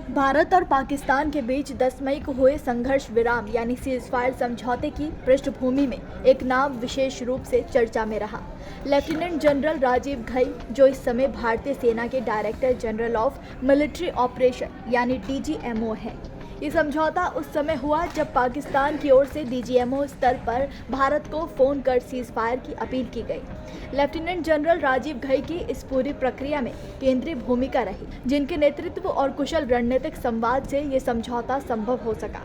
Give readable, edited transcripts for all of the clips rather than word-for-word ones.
भारत और पाकिस्तान के बीच 10 मई को हुए संघर्ष विराम यानी सीजफायर समझौते की पृष्ठभूमि में एक नाम विशेष रूप से चर्चा में रहा। लेफ्टिनेंट जनरल राजीव घई, जो इस समय भारतीय सेना के director general of military operation यानी डीजीएमओ हैं। ये समझौता उस समय हुआ जब पाकिस्तान की ओर से डीजीएमओ स्तर पर भारत को फोन कर सीज फायर की अपील की गई। लेफ्टिनेंट जनरल राजीव घई की इस पूरी प्रक्रिया में केंद्रीय भूमिका रही, जिनके नेतृत्व और कुशल रणनीतिक संवाद से ये समझौता संभव हो सका।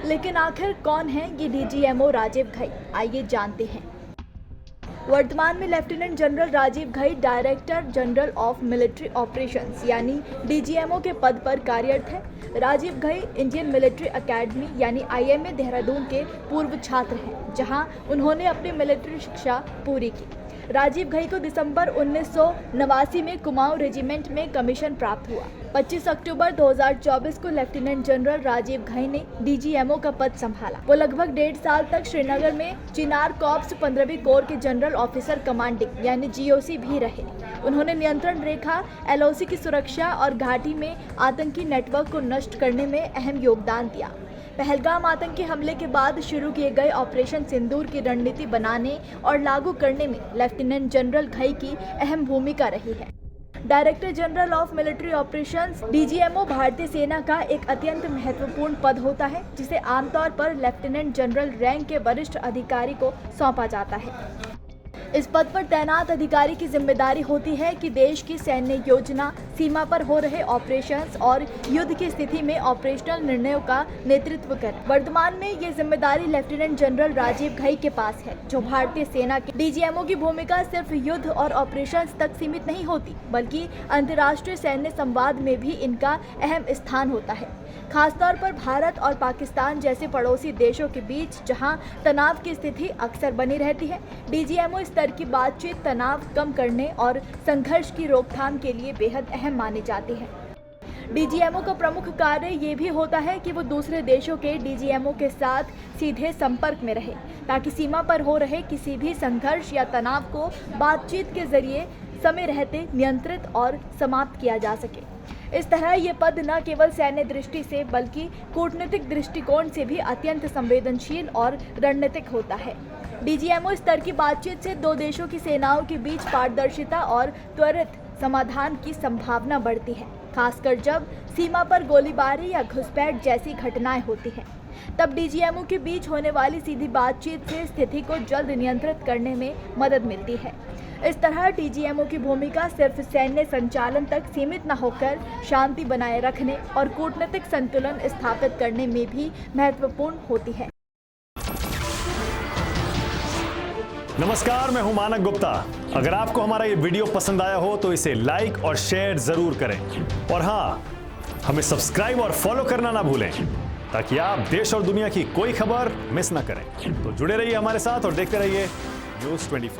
लेकिन आखिर कौन है ये डीजीएमओ राजीव घई, आइए जानते हैं। वर्तमान में lieutenant general Rajiv Ghai director general of military operations यानी डीजीएमओ के पद पर कार्यरत है। Rajiv Ghai Indian military academy यानी आईएमए देहरादून के पूर्व छात्र हैं, जहां उन्होंने अपनी मिलिट्री शिक्षा पूरी की। राजीव घई को दिसंबर 1989 में कुमाऊं रेजिमेंट में कमीशन प्राप्त हुआ। 25 अक्टूबर 2024 को लेफ्टिनेंट जनरल राजीव घई ने डीजीएमओ का पद संभाला। वो लगभग 1.5 साल तक श्रीनगर में चिनार कॉर्प्स 15वीं कोर के जनरल ऑफिसर कमांडिंग यानी जीओसी भी रहे। उन्होंने नियंत्रण रेखा एलओसी की सुरक्षा और घाटी में आतंकी नेटवर्क को नष्ट करने में अहम योगदान दिया। पहलगाम आतंकी हमले के बाद शुरू किए गए ऑपरेशन सिंदूर की रणनीति बनाने और लागू करने में लेफ्टिनेंट जनरल घई की अहम भूमिका रही है। Director general of military operations DGMO भारतीय सेना का एक अत्यंत महत्वपूर्ण पद होता है, जिसे आमतौर पर लेफ्टिनेंट जनरल रैंक के वरिष्ठ अधिकारी को सौंपा जाता है। इस पद पर तैनात अधिकारी की जिम्मेदारी होती है कि देश की सैन्य योजना, सीमा पर हो रहे ऑपरेशंस और युद्ध की स्थिति में ऑपरेशनल निर्णयों का नेतृत्व करें। वर्तमान में ये जिम्मेदारी लेफ्टिनेंट जनरल राजीव घई के पास है, जो भारतीय सेना के डीजीएमओ की भूमिका सिर्फ युद्ध और ऑपरेशंस तक सीमित नहीं होती, बल्कि अंतर्राष्ट्रीय सैन्य संवाद में भी इनका अहम स्थान होता है। खासतौर पर भारत और पाकिस्तान जैसे पड़ोसी देशों के बीच जहां तनाव की स्थिति अक्सर बनी रहती है, डीजीएमओ स्तर की बातचीत तनाव कम करने और संघर्ष की रोकथाम के लिए बेहद अहम मानी जाती है। डीजीएमओ का प्रमुख कार्य ये भी होता है कि वो दूसरे देशों के डीजीएमओ के साथ सीधे संपर्क में रहे, ताकि सीमा पर हो रहे किसी भी संघर्ष या तनाव को बातचीत के जरिए समय रहते नियंत्रित और समाप्त किया जा सके। इस तरह ये पद न केवल सैन्य दृष्टि से बल्कि कूटनीतिक दृष्टिकोण से भी अत्यंत संवेदनशील और रणनीतिक होता है। डीजीएमओ स्तर की बातचीत से दो देशों की सेनाओं के बीच पारदर्शिता और त्वरित समाधान की संभावना बढ़ती है, खासकर जब सीमा पर गोलीबारी या घुसपैठ जैसी घटनाएं होती हैं। तब डीजीएमओ के बीच होने वाली सीधी बातचीत से स्थिति को जल्द नियंत्रित करने में मदद मिलती है। इस तरह डीजीएमओ की भूमिका सिर्फ सैन्य संचालन तक सीमित न होकर शांति बनाए रखने और कूटनीतिक संतुलन स्थापित करने में भी महत्वपूर्ण होती है। नमस्कार, मैं हूं मानक गुप्ता। अगर आपको हमारा ये वीडियो पसंद आया हो तो इसे लाइक और शेयर जरूर करें, और हाँ, हमें सब्सक्राइब और फॉलो करना ना भूलें, ताकि आप देश और दुनिया की कोई खबर मिस ना करें। तो जुड़े रहिए हमारे साथ और देखते रहिए News 24।